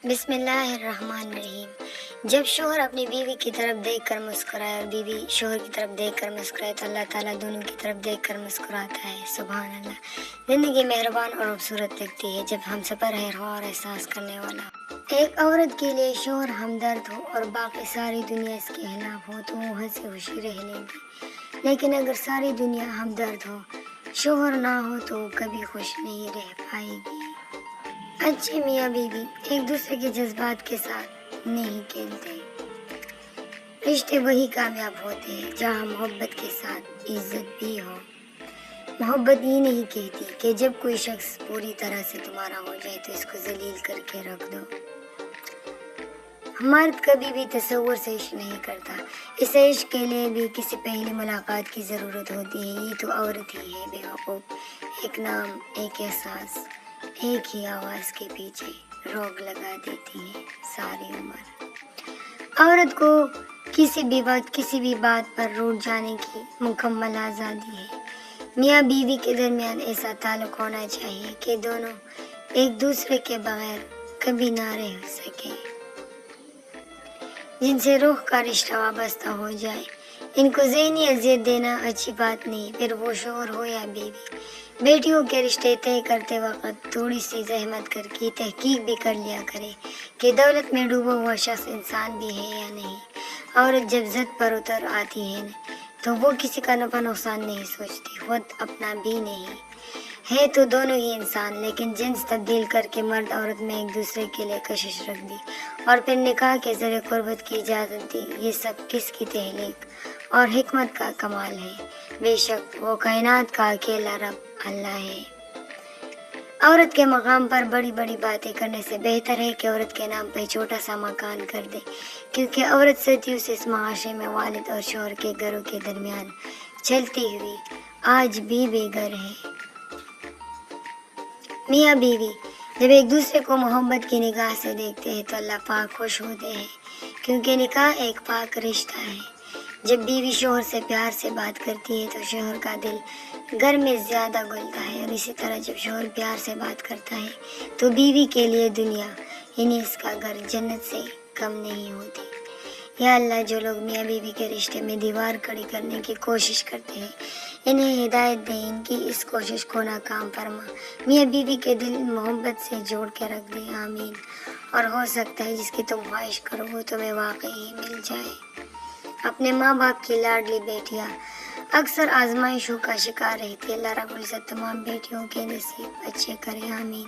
بسم اللہ الرحمن الرحیم۔ جب شوہر اپنی بیوی کی طرف دیکھ کر مسکرائے اور بیوی شوہر کی طرف دیکھ کر مسکرائے تو اللہ تعالیٰ دونوں کی طرف دیکھ کر مسکراتا ہے۔ سبحان اللہ۔ زندگی مہربان اور خوبصورت لگتی ہے جب ہم سفر ہے اور احساس کرنے والا ہو۔ ایک عورت کے لیے شوہر ہمدرد ہو اور باقی ساری دنیا اس کے خلاف ہو تو وہ ہنسی خوشی رہ لے گی، لیکن اگر ساری دنیا ہمدرد ہو، شوہر نہ ہو تو وہ کبھی خوش نہیں رہ پائے گی۔ اچھے میاں بیوی ایک دوسرے کے جذبات کے ساتھ نہیں کھیلتے۔ رشتے وہی کامیاب ہوتے ہیں جہاں محبت کے ساتھ عزت بھی ہو۔ محبت یہ نہیں کہتی کہ جب کوئی شخص پوری طرح سے تمہارا ہو جائے تو اس کو ذلیل کر کے رکھ دو۔ مرد کبھی بھی تصور سے عشق نہیں کرتا، اس عشق کے لیے بھی کسی پہلی ملاقات کی ضرورت ہوتی ہے۔ یہ تو عورت ہی ہے بے وقوف، ایک نام، ایک احساس، ایک ہی آواز کے پیچھے روک لگا دیتی ہے ساری عمر۔ عورت کو کسی بھی بات پر روٹ جانے کی مکمل آزادی ہے۔ میاں بیوی کے درمیان ایسا تعلق ہونا چاہیے کہ دونوں ایک دوسرے کے بغیر کبھی نہ رہ سکے، جن سے روح کا رشتہ وابستہ ہو جائے۔ ان کو ذہنی اذیت دینا اچھی بات نہیں، پھر وہ شوہر ہو یا بیوی۔ بیٹیوں کے رشتے طے کرتے وقت تھوڑی سی زحمت کر کے تحقیق بھی کر لیا کرے کہ دولت میں ڈوبا ہوا شخص انسان بھی ہے یا نہیں۔ عورت جب ضد پر اتر آتی ہے تو وہ کسی کا نفع نقصان نہیں سوچتی، خود اپنا بھی نہیں ہے تو دونوں ہی انسان، لیکن جنس تبدیل کر کے مرد عورت میں ایک دوسرے کے لیے کشش رکھ دی اور پھر نکاح کے ذریعے قربت کی اجازت دی۔ یہ سب کس کی تخلیق اور حکمت کا کمال ہے؟ بے شک وہ کائنات کا اکیلا رب اللہ ہے۔ عورت کے مقام پر بڑی بڑی باتیں کرنے سے بہتر ہے کہ عورت کے نام پہ چھوٹا سا مکان کر دے، کیونکہ عورت صدیوں سے اس معاشرے میں والد اور شوہر کے گھروں کے درمیان چلتی ہوئی آج بھی بے گھر ہے۔ میاں بیوی جب ایک دوسرے کو محبت کی نگاہ سے دیکھتے ہیں تو اللہ پاک خوش ہوتے ہیں، کیونکہ نکاح ایک پاک رشتہ ہے۔ جب بیوی شوہر سے پیار سے بات کرتی ہے تو شوہر کا دل گھر میں زیادہ گلتا ہے، اور اسی طرح جب شوہر پیار سے بات کرتا ہے تو بیوی کے لیے دنیا یعنی اس کا گھر جنت سے کم نہیں ہوتی۔ یا اللہ، جو لوگ میاں بیوی کے رشتے میں دیوار کھڑی کرنے کی کوشش کرتے ہیں انہیں ہدایت دے، ان کی اس کوشش کو ناکام فرما، میاں بیوی کے دل محبت سے جوڑ کے رکھ دے، آمین۔ اور ہو سکتا ہے جس کی تم خواہش کرو وہ تمہیں واقعی مل جائے۔ اپنے ماں باپ کی لاڈلی بیٹیاں اکثر آزمائشوں کا شکار رہتی ہے۔ اللہ رب العزت تمام بیٹیوں کے نصیب اچھے کرے، آمین۔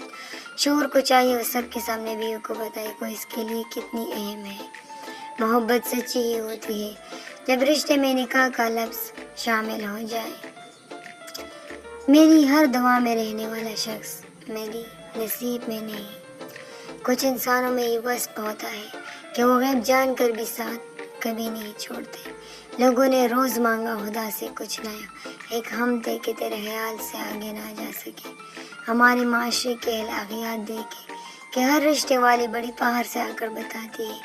شوہر کو چاہیے وہ سب کے سامنے بیوی کو بتائے کہ اس کے لیے کتنی اہم ہے۔ محبت سچی ہی ہوتی ہے جب رشتے میں نکاح کا لفظ شامل ہو جائے۔ میری ہر دعا میں رہنے والا شخص میری نصیب میں نہیں۔ کچھ انسانوں میں یہ وصف ہوتا ہے کہ وہ غیب جان کر بھی ساتھ کبھی نہیں چھوڑتے۔ لوگوں نے روز مانگا خدا سے کچھ نیا، ایک ہم تھے کہ تیرے خیال سے آگے نہ جا سکے۔ ہمارے معاشرے کے اخلاقیات دیکھے کہ ہر رشتے والی بڑی پہاڑ سے آ کر بتاتی ہے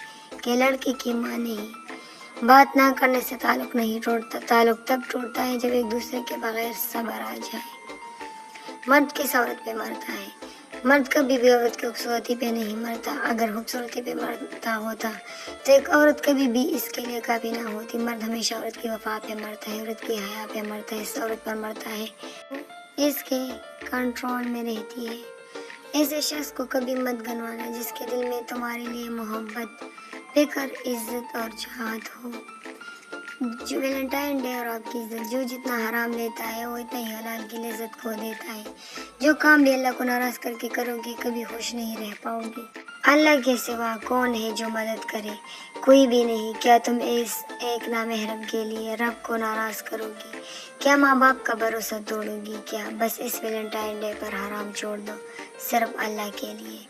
کہ لڑکی کی ماں نہیں، بات نہ کرنے سے تعلق نہیں ٹوٹتا، تعلق تب ٹوٹتا ہے جب ایک دوسرے کے بغیر صبر آ جائے۔ مرد کس عورت پہ مرتا ہے؟ مرد کبھی بھی عورت کی خوبصورتی پہ نہیں مرتا۔ اگر خوبصورتی پہ مرتا ہوتا تو ایک عورت کبھی بھی اس کے لیے کافی نہ ہوتی۔ مرد ہمیشہ عورت کی وفا پہ مرتا ہے، عورت کی حیا پہ مرتا ہے، اس عورت پر مرتا ہے اس کے کنٹرول میں رہتی ہے۔ ایسے شخص کو کبھی مت گنوانا جس کے دل میں تمہارے لیے محبت، فکر، عزت اور چاہت ہو۔ جو ویلنٹائن ڈے اور آپ کی عزت، جو جتنا حرام لیتا ہے وہ اتنا ہی حلال کی لذت کھو دیتا ہے۔ جو کام بھی اللہ کو ناراض کر کے کرو گی کبھی خوش نہیں رہ پاؤ گی۔ اللہ کے سوا کون ہے جو مدد کرے؟ کوئی بھی نہیں۔ کیا تم اس ایک نامحرم کے لیے رب کو ناراض کرو گی؟ کیا ماں باپ کا بھروسہ توڑو گی؟ کیا بس اس ویلنٹائن ڈے پر حرام چھوڑ دو صرف اللہ کے لیے؟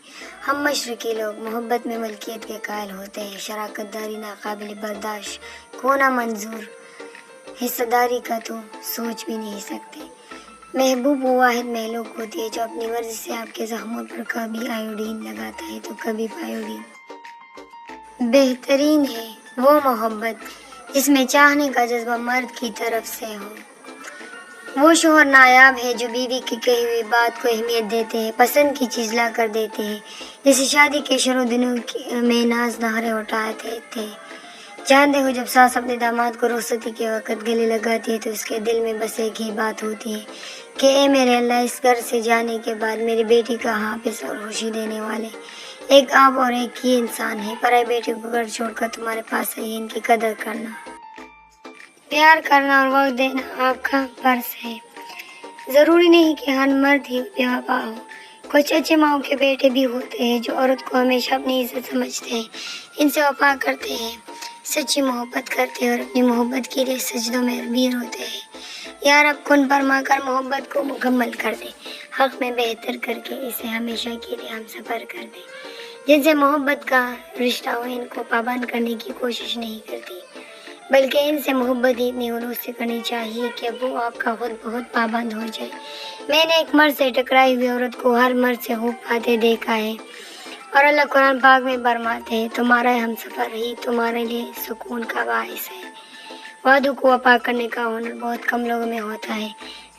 ہم مشرقی لوگ محبت میں ملکیت کے قائل ہوتے ہیں، شراکت داری ناقابل برداشت، کھونا منظور، حصہ داری کا تو سوچ بھی نہیں سکتے۔ محبوب وہ واحد مخلوق ہوتی ہے جو اپنی مرضی سے آپ کے زخموں پر کبھی آیوڈین لگاتا ہے تو کبھی پائیوڈین۔ بہترین ہے وہ محبت جس میں چاہنے کا جذبہ مرد کی طرف سے ہو۔ وہ شوہر نایاب ہے جو بیوی کی کہی ہوئی بات کو اہمیت دیتے ہیں، پسند کی چیز لا کر دیتے ہیں، جیسے شادی کے شروع دنوں میں ناز نہرے اٹھاتے تھے. جانتے ہو جب ساس اپنے داماد کو رخصتی کے وقت گلے لگاتی ہے تو اس کے دل میں بس ایک ہی بات ہوتی ہے کہ اے میرے اللہ، اس گھر سے جانے کے بعد میری بیٹی کا حافظ اور خوشی دینے والے ایک آپ اور ایک ہی انسان ہے. پرائی بیٹی کو گھر چھوڑ کر تمہارے پاس ہے. ان کی قدر کرنا، پیار کرنا اور وقت دینا آپ کا فرض ہے. ضروری نہیں کہ ہر مرد ہی بے وفا ہو. کچھ اچھے ماؤں کے بیٹے بھی ہوتے ہیں جو عورت کو ہمیشہ اپنی عزت سمجھتے ہیں، ان سے وفا کرتے ہیں، سچی محبت کرتے ہیں اور اپنی محبت کے لیے سجدوں میں ویر ہوتے ہیں. یا رب کن فرما کر محبت کو مکمل کر دے، حق میں بہتر کر کے اسے ہمیشہ کے لیے ہم سفر کر دے. جن سے محبت کا رشتہ ہو ان کو پابند کرنے کی کوشش نہیں کرتی، بلکہ ان سے محبت ہی اتنی خلوص سے کرنی چاہیے کہ وہ آپ کا خود بہت پابند ہو جائے. میں نے ایک مرد سے ٹکرائی ہوئی عورت کو ہر مرد سے خوب پاتے دیکھا ہے، اور اللہ قرآن پاک میں فرماتے ہیں تمہارا ہم سفر ہی تمہارے لیے سکون کا باعث ہے. وعدوں کو وفا کرنے کا ہنر بہت کم لوگوں میں ہوتا ہے.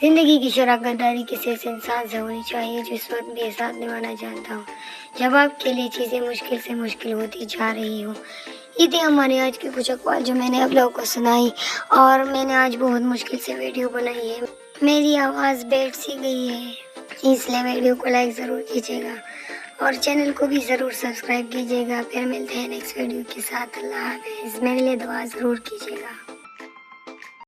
زندگی کی شراکت داری کسی ایسے انسان سے ہونی چاہیے جو اس وقت بھی ساتھ نبھانا جانتا ہو جب آپ کے لیے چیزیں مشکل سے مشکل ہوتی جا رہی ہوں. یہ تھی ہماری آج کی کچھ اقوال جو میں نے آپ لوگوں کو سنائی، اور میں نے آج بہت مشکل سے ویڈیو بنائی ہے. میری آواز بیٹھ سی گئی ہے، اس لیے ویڈیو کو لائک ضرور کیجیے گا اور چینل کو بھی ضرور سبسکرائب کیجیے گا. پھر ملتے ہیں نیکسٹ ویڈیو کے ساتھ. اللہ حافظ. میرے لیے دعا ضرور کیجیے گا.